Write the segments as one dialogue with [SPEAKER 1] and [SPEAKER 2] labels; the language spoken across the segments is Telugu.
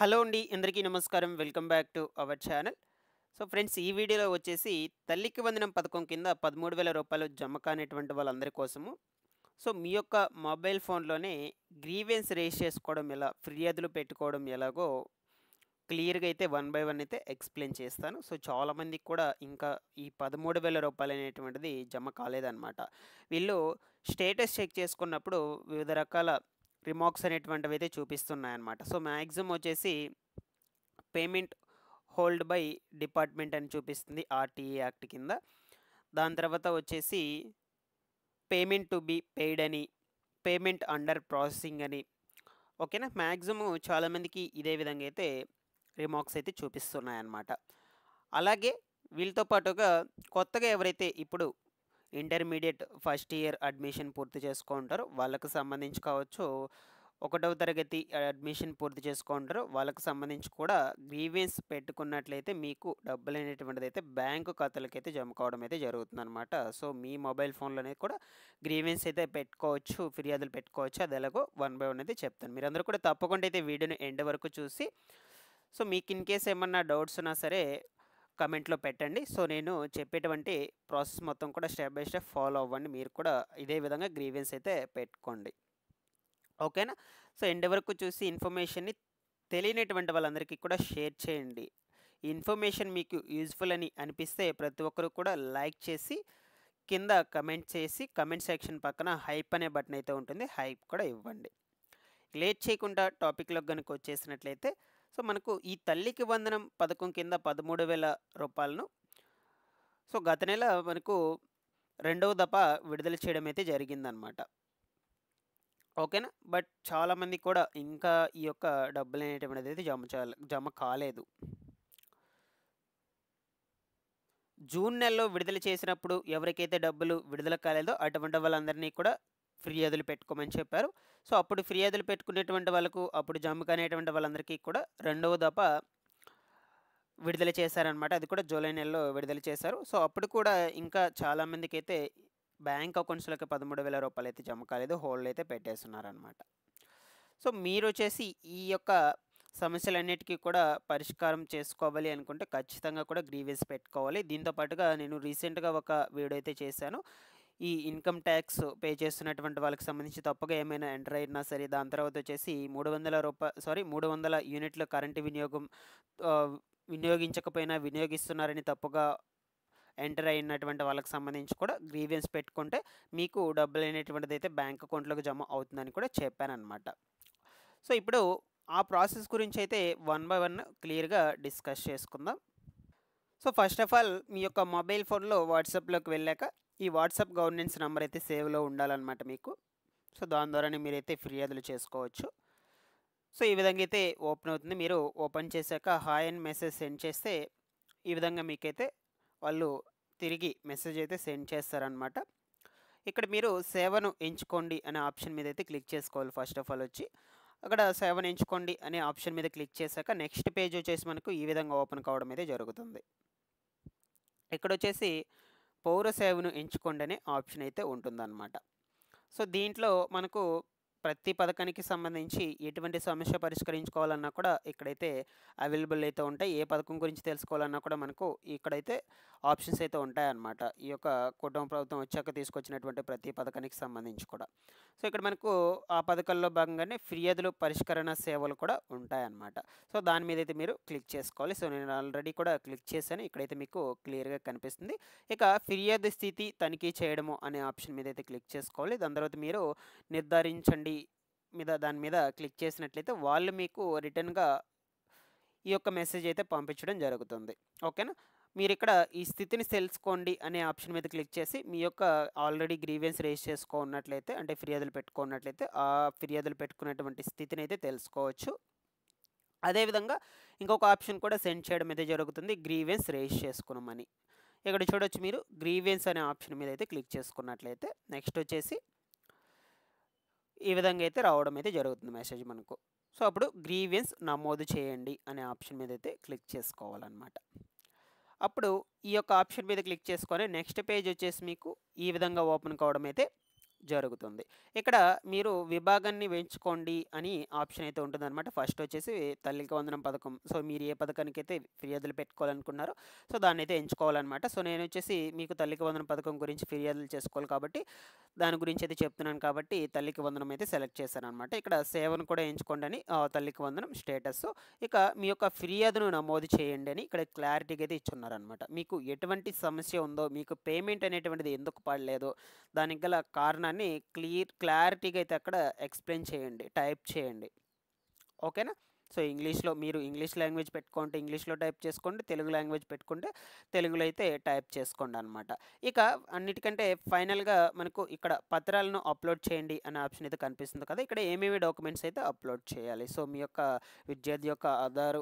[SPEAKER 1] హలో అండి. అందరికీ నమస్కారం. Welcome back to our channel. So friends, ఈ వీడియోలో వచ్చేసి తల్లికి వందనం పథకం కింద రూ. 13,000 జమ కానిటువంటి వాళ్ళందరి కోసము. సో మీ యొక్క మొబైల్ ఫోన్‌లోనే గ్రీవెన్స్ రైజ్ చేసుకోవడం ఎలా, ఫిర్యాదులు పెట్టుకోవడం ఎలాగో క్లియర్‌గా అయితే వన్ బై వన్ అయితే ఎక్స్‌ప్లెయిన్ చేస్తాను. సో చాలామందికి కూడా ఇంకా ఈ రూ. 13,000 అనేటువంటిది జమ కాలేదన్నమాట. వీళ్ళు స్టేటస్ చెక్ చేసుకున్నప్పుడు వివిధ రకాల రిమార్క్స్ అనేటువంటివి అయితే చూపిస్తున్నాయన్నమాట. సో మాక్సిమం వచ్చేసి పేమెంట్ హోల్డ్ బై డిపార్ట్మెంట్ అని చూపిస్తుంది ఆర్టీఏ యాక్ట్ కింద. దాని తర్వాత వచ్చేసి పేమెంట్ టు బి పెయిడ్ అని, పేమెంట్ అండర్ ప్రాసెసింగ్ అని. ఓకేనా, మ్యాక్సిమం చాలామందికి ఇదే విధంగా అయితే రిమార్క్స్ అయితే చూపిస్తున్నాయన్నమాట. అలాగే వీళ్ళతో పాటుగా కొత్తగా ఎవరైతే ఇప్పుడు ఇంటర్మీడియట్ ఫస్ట్ ఇయర్ అడ్మిషన్ పూర్తి చేసుకుంటారో వాళ్ళకు సంబంధించి కావచ్చు, ఒకటవ తరగతి అడ్మిషన్ పూర్తి చేసుకుంటారో వాళ్ళకి సంబంధించి కూడా గ్రీవెన్స్ పెట్టుకున్నట్లయితే మీకు డబ్బులు అనేటువంటిది అయితే బ్యాంకు ఖాతాలకైతే జమ కావడం అయితే జరుగుతుందన్నమాట. సో మీ మొబైల్ ఫోన్లోనే కూడా గ్రీవెన్స్ అయితే పెట్టుకోవచ్చు, ఫిర్యాదులు పెట్టుకోవచ్చు. అది ఎలాగో వన్ బై వన్ అయితే చెప్తాను. మీరందరూ కూడా తప్పకుండా అయితే వీడియోని ఎండ్ వరకు చూసి, సో మీకు ఇన్ కేస్ ఏమన్నా డౌట్స్ ఉన్నా సరే కమెంట్లో పెట్టండి. సో నేను చెప్పేటువంటి ప్రాసెస్ మొత్తం కూడా స్టెప్ బై స్టెప్ ఫాలో అవ్వండి. మీరు కూడా ఇదే విధంగా గ్రీవెన్స్ అయితే పెట్టుకోండి. ఓకేనా. సో ఎండ్ వరకు చూసి ఇన్ఫర్మేషన్ని తెలియనటువంటి వాళ్ళందరికీ కూడా షేర్ చేయండి. ఈ ఇన్ఫర్మేషన్ మీకు యూజ్ఫుల్ అని అనిపిస్తే ప్రతి ఒక్కరు కూడా లైక్ చేసి కింద కమెంట్ చేసి కమెంట్ సెక్షన్ పక్కన హైప్ అనే బటన్ అయితే ఉంటుంది, హైప్ కూడా ఇవ్వండి. లేట్ చేయకుండా టాపిక్లోకి కనుక వచ్చేసినట్లయితే, సో మనకు ఈ తల్లికి వందనం పథకం కింద 13,000 సో గత నెల మనకు రెండవ దఫా విడుదల చేయడం అయితే జరిగిందనమాట. ఓకేనా. బట్ చాలామంది కూడా ఇంకా ఈ యొక్క డబ్బులు అనేటువంటిది అయితే జమ కాలేదు. జూన్ నెలలో విడుదల చేసినప్పుడు ఎవరికైతే డబ్బులు విడుదల కాలేదో అటువంటి వాళ్ళందరినీ కూడా ఫిర్యాదులు పెట్టుకోమని చెప్పారు. సో అప్పుడు ఫిర్యాదులు పెట్టుకునేటువంటి వాళ్ళకు అప్పుడు జమ కానిటువంటి వాళ్ళందరికీ కూడా రెండవ దఫా విడుదల చేశారనమాట. అది కూడా జూలై నెలలో విడుదల చేశారు. సో అప్పుడు కూడా ఇంకా చాలామందికి అయితే బ్యాంక్ అకౌంట్స్‌లోకి రూ. 13,000 అయితే జమ కాలేదు. హోల్డ్ అయితే పెట్టేస్తున్నారనమాట. సో మీరొచ్చేసి ఈ యొక్క సమస్యలన్నిటికీ కూడా పరిష్కారం చేసుకోవాలి అనుకుంటే ఖచ్చితంగా కూడా గ్రీవెన్స్ పెట్టుకోవాలి. దీంతో పాటుగా నేను రీసెంట్‌గా ఒక వీడియో అయితే చేశాను. ఈ ఇన్‌కమ్ ట్యాక్స్ పే చేస్తున్నటువంటి వాళ్ళకి సంబంధించి తప్పుగా ఏమైనా ఎంటర్ అయినా సరే, దాని తర్వాత వచ్చేసి రూ. 300 యూనిట్ల కరెంటు వినియోగం వినియోగించకపోయినా వినియోగిస్తున్నారని తప్పుగా ఎంటర్ అయినటువంటి వాళ్ళకి సంబంధించి కూడా గ్రీవెన్స్ పెట్టుకుంటే మీకు డబ్బులు అనేటువంటిది అయితే బ్యాంక్ అకౌంట్లోకి జమ అవుతుందని కూడా చెప్పానన్నమాట. సో ఇప్పుడు ఆ ప్రాసెస్ గురించి అయితే వన్ బై వన్ క్లియర్‌గా డిస్కస్ చేసుకుందాం. సో ఫస్ట్ ఆఫ్ ఆల్ మీ యొక్క మొబైల్ ఫోన్‌లో వాట్సాప్‌లోకి వెళ్ళాక ఈ వాట్సాప్ గవర్నెన్స్ నంబర్ అయితే సేవ్‌లో ఉండాలన్నమాట మీకు. సో దాని ద్వారానే మీరైతే ఫిర్యాదులు చేసుకోవచ్చు. సో ఈ విధంగా అయితే ఓపెన్ అవుతుంది. మీరు ఓపెన్ చేశాక హాయ్ అని మెసేజ్ సెండ్ చేస్తే ఈ విధంగా మీకైతే వాళ్ళు తిరిగి మెసేజ్ అయితే సెండ్ చేస్తారనమాట. ఇక్కడ మీరు సేవను ఎంచుకోండి అనే ఆప్షన్ మీద అయితే క్లిక్ చేసుకోవాలి. ఫస్ట్ ఆఫ్ ఆల్ వచ్చి అక్కడ సేవను ఎంచుకోండి అనే ఆప్షన్ మీద క్లిక్ చేశాక నెక్స్ట్ పేజ్ వచ్చేసి మనకు ఈ విధంగా ఓపెన్ కావడం అయితే జరుగుతుంది. ఇక్కడ వచ్చేసి పౌర సేవను ఎంచుకోండి అనే ఆప్షన్ అయితే ఉంటుందన్నమాట. సో దీంట్లో మనకు ప్రతి పథకానికి సంబంధించి ఎటువంటి సమస్య పరిష్కరించుకోవాలన్నా కూడా ఇక్కడైతే అవైలబుల్ అయితే ఉంటాయి. ఏ పథకం గురించి తెలుసుకోవాలన్నా కూడా మనకు ఇక్కడైతే ఆప్షన్స్ అయితే ఉంటాయన్నమాట. ఈ యొక్క కుటుంబ ప్రభుత్వం వచ్చాక తీసుకొచ్చినటువంటి ప్రతి పథకానికి సంబంధించి కూడా. సో ఇక్కడ మనకు ఆ పథకాల్లో భాగంగానే ఫిర్యాదులు పరిష్కరణ సేవలు కూడా ఉంటాయన్నమాట. సో దాని మీద అయితే మీరు క్లిక్ చేసుకోవాలి. సో నేను ఆల్రెడీ కూడా క్లిక్ చేశాను. ఇక్కడైతే మీకు క్లియర్‌గా కనిపిస్తుంది. ఇక ఫిర్యాదు స్థితి తనిఖీ చేయడము అనే ఆప్షన్ మీద అయితే క్లిక్ చేసుకోవాలి. దాని తర్వాత మీరు నిర్ధారించండి దాని మీద క్లిక్ చేసినట్లయితే వాళ్ళు మీకు రిటర్న్‌గా ఈ యొక్క మెసేజ్ అయితే పంపించడం జరుగుతుంది. ఓకేనా. మీరిక్కడ ఈ స్థితిని తెలుసుకోండి అనే ఆప్షన్ మీద క్లిక్ చేసి మీ యొక్క ఆల్రెడీ గ్రీవెన్స్ రైజ్ చేసుకున్నట్లయితే, అంటే ఫిర్యాదులు పెట్టుకున్నట్లయితే ఆ ఫిర్యాదులు పెట్టుకున్నటువంటి స్థితిని అయితే తెలుసుకోవచ్చు. అదేవిధంగా ఇంకొక ఆప్షన్ కూడా సెండ్ చేయడం అయితే జరుగుతుంది, గ్రీవెన్స్ రైజ్ చేసుకునమని. ఇక్కడ చూడొచ్చు మీరు గ్రీవెన్స్ అనే ఆప్షన్ మీద అయితే క్లిక్ చేసుకున్నట్లయితే నెక్స్ట్ వచ్చేసి ఈ విధంగా అయితే రావడం అయితే జరుగుతుంది మెసేజ్ మనకు. సో అప్పుడు గ్రీవెన్స్ నమోదు చేయండి అనే ఆప్షన్ మీద అయితే క్లిక్ చేసుకోవాలన్నమాట. అప్పుడు ఈ యొక్క ఆప్షన్ మీద క్లిక్ చేసుకొని నెక్స్ట్ పేజ్ వచ్చేసి మీకు ఈ విధంగా ఓపెన్ కావడం అయితే జరుగుతుంది. ఇక్కడ మీరు విభాగాన్ని ఎంచుకోండి అని ఆప్షన్ అయితే ఉంటుందన్నమాట. ఫస్ట్ వచ్చేసి తల్లికి వందనం పథకం. సో, మీరు ఏ పథకానికైతే ఫిర్యాదులు పెట్టుకోవాలనుకున్నారో సో, దాన్నైతే ఎంచుకోవాలన్నమాట. సో, నేనొచ్చేసి మీకు తల్లికి వందనం పథకం గురించి ఫిర్యాదులు చేసుకోవాలి కాబట్టి, దాని గురించి అయితే చెప్తున్నాను కాబట్టి తల్లికి వందనం అయితే సెలెక్ట్ చేశానన్నమాట. ఇక్కడ సేవను కూడా ఎంచుకోండి అని తల్లికి వందనం స్టేటస్. ఇక మీ యొక్క ఫిర్యాదును నమోదు చేయండి అని ఇక్కడ క్లారిటీగా అయితే ఇచ్చున్నారనమాట. మీకు ఎటువంటి సమస్య ఉందో, మీకు పేమెంట్ అనేటువంటిది ఎందుకు పడలేదో, దానికి గల కారణాన్ని క్లారిటీగా అయితే అక్కడ ఎక్స్ప్లెయిన్ చేయండి, టైప్ చేయండి. ఓకేనా? సో, మీరు ఇంగ్లీష్ లాంగ్వేజ్ పెట్టుకుంటే ఇంగ్లీష్లో టైప్ చేసుకోండి, తెలుగు లాంగ్వేజ్ పెట్టుకుంటే తెలుగులో అయితే టైప్ చేసుకోండి అనమాట. ఇక అన్నిటికంటే ఫైనల్గా మనకు ఇక్కడ పత్రాలను అప్లోడ్ చేయండి అనే ఆప్షన్ అయితే కనిపిస్తుంది కదా. ఇక్కడ ఏమేమి డాక్యుమెంట్స్ అయితే అప్లోడ్ చేయాలి. సో, మీ యొక్క విద్యార్థి యొక్క ఆధార్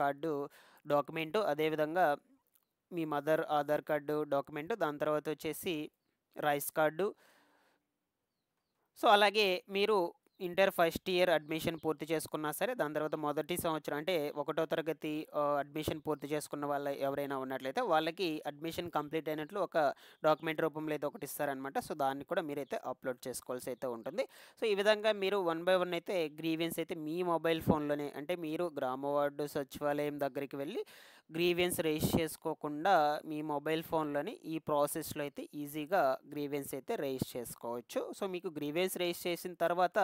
[SPEAKER 1] కార్డు డాక్యుమెంటు, అదేవిధంగా మీ మదర్ ఆధార్ కార్డు డాక్యుమెంటు, దాని తర్వాత వచ్చేసి రైస్ కార్డు. సో, అలాగే మీరు ఇంటర్ ఫస్ట్ ఇయర్ అడ్మిషన్ పూర్తి చేసుకున్నా సరే, దాని తర్వాత మొదటి సంవత్సరం అంటే ఒకటో తరగతి అడ్మిషన్ పూర్తి చేసుకున్న వాళ్ళు ఎవరైనా ఉన్నట్లయితే వాళ్ళకి అడ్మిషన్ కంప్లీట్ అయినట్లు ఒక డాక్యుమెంట్ రూపంలో అయితే ఒకటి ఇస్తారనమాట. సో, దాన్ని కూడా మీరైతే అప్లోడ్ చేసుకోవాల్సి అయితే ఉంటుంది. సో, ఈ విధంగా మీరు 1 బై 1 అయితే గ్రీవెన్స్ అయితే మీ మొబైల్ ఫోన్లోనే, అంటే మీరు గ్రామ వార్డు సచివాలయం దగ్గరికి వెళ్ళి గ్రీవెన్స్ రైజ్ చేసుకోకుండా మీ మొబైల్ ఫోన్లోని ఈ ప్రాసెస్లో అయితే ఈజీగా గ్రీవెన్స్ అయితే రైజ్ చేసుకోవచ్చు. సో, మీకు గ్రీవెన్స్ రైజ్ చేసిన తర్వాత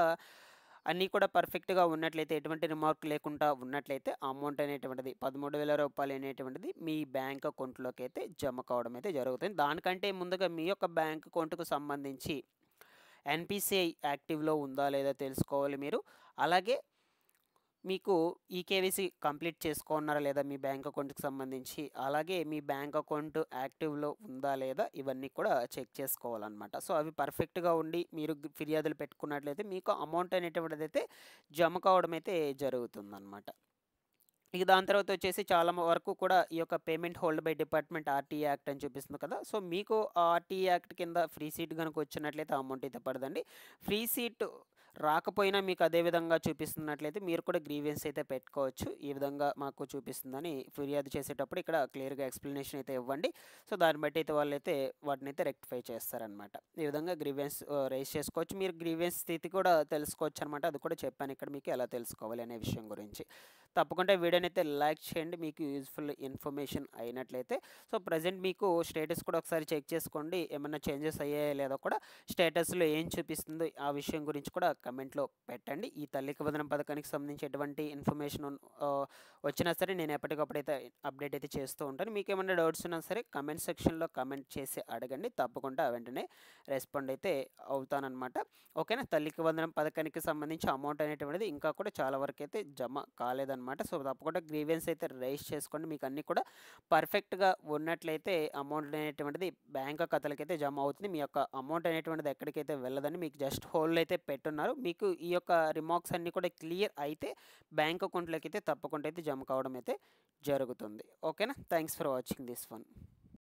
[SPEAKER 1] అన్నీ కూడా పర్ఫెక్ట్గా ఉన్నట్లయితే, ఎటువంటి రిమార్క్ లేకుండా ఉన్నట్లయితే అమౌంట్ అనేటువంటిది 13,000 రూపాయలు అనేటువంటిది మీ బ్యాంక్ అకౌంట్లోకి అయితే జమ కావడం అయితే జరుగుతుంది. దానికంటే ముందుగా మీ యొక్క బ్యాంక్ అకౌంట్కు సంబంధించి ఎన్పిసిఐ యాక్టివ్లో ఉందా లేదా తెలుసుకోవాలి మీరు. అలాగే మీకు ఈకేవైసీ కంప్లీట్ చేసుకున్నారా లేదా మీ బ్యాంక్ అకౌంట్కి సంబంధించి, అలాగే మీ బ్యాంక్ అకౌంట్ యాక్టివ్లో ఉందా లేదా, ఇవన్నీ కూడా చెక్ చేసుకోవాలన్నమాట. సో, అవి పర్ఫెక్ట్గా ఉండి మీరు ఫిర్యాదులు పెట్టుకున్నట్లయితే మీకు అమౌంట్ అనేటువంటిది అయితే జమ కావడం అయితే జరుగుతుందన్నమాట. ఇక దాని తర్వాత వచ్చేసి చాలా వరకు కూడా ఈ యొక్క payment hold by department RTA act అని చూపిస్తుంది కదా. సో, మీకు ఆర్టీఏ యాక్ట్ కింద ఫ్రీ సీట్ కనుక వచ్చినట్లయితే అమౌంట్ అయితే పడదండి. ఫ్రీ సీట్ రాకపోయినా మీకు అదే విధంగా చూపిస్తున్నట్లయితే మీరు కూడా గ్రీవెన్స్ అయితే పెట్టుకోవచ్చు. ఈ విధంగా మాకు చూపిస్తుందని ఫిర్యాదు చేసేటప్పుడు ఇక్కడ క్లియర్గా ఎక్స్ప్లెనేషన్ అయితే ఇవ్వండి. సో, దాన్ని బట్టి అయితే వాళ్ళైతే వాటిని అయితే రెక్టిఫై చేస్తారనమాట. ఈ విధంగా గ్రీవెన్స్ రైజ్ చేసుకోవచ్చు. మీరు గ్రీవెన్స్ స్థితి కూడా తెలుసుకోవచ్చు అనమాట. అది కూడా చెప్పాను ఇక్కడ మీకు ఎలా తెలుసుకోవాలి అనే విషయం గురించి. తప్పకుండా వీడియోని అయితే లైక్ చేయండి మీకు యూజ్ఫుల్ ఇన్ఫర్మేషన్ అయినట్లయితే. సో, ప్రజెంట్ మీకు స్టేటస్ కూడా ఒకసారి చెక్ చేసుకోండి, ఏమన్నా చేంజెస్ అయ్యాయో లేదో కూడా, స్టేటస్లో ఏం చూపిస్తుందో ఆ విషయం గురించి కూడా కమెంట్లో పెట్టండి. ఈ తల్లికి వందనం పథకానికి సంబంధించి ఎటువంటి ఇన్ఫర్మేషన్ వచ్చినా సరే నేను ఎప్పటికప్పుడైతే అప్డేట్ అయితే చేస్తూ ఉంటాను. మీకు ఏమైనా డౌట్స్ ఉన్నా సరే కమెంట్ సెక్షన్లో కమెంట్ చేసి అడగండి, తప్పకుండా వెంటనే రెస్పాండ్ అయితే అవుతానన్నమాట. ఓకేనా? తల్లికి వందనం పథకానికి సంబంధించి అమౌంట్ అనేటువంటిది ఇంకా కూడా చాలా వరకు అయితే జమ కాలేదన్నమాట. సో, తప్పకుండా గ్రీవెన్స్ అయితే రైజ్ చేసుకోండి. మీకు అన్నీ కూడా పర్ఫెక్ట్గా ఉన్నట్లయితే అమౌంట్ అనేటువంటిది బ్యాంక్ ఖాతాలకైతే జమ అవుతుంది. మీ యొక్క అమౌంట్ అనేటువంటిది ఎక్కడికైతే వెళ్ళదని మీకు జస్ట్ హోల్డ్ అయితే పెట్టున్నారు. మీకు ఈ యొక్క రిమార్క్స్ అన్నీ కూడా క్లియర్ అయితే బ్యాంక్ అకౌంట్లోకి అయితే తప్పకుండా అయితే జమ కావడం అయితే జరుగుతుంది. ఓకేనా? Thanks for watching this one.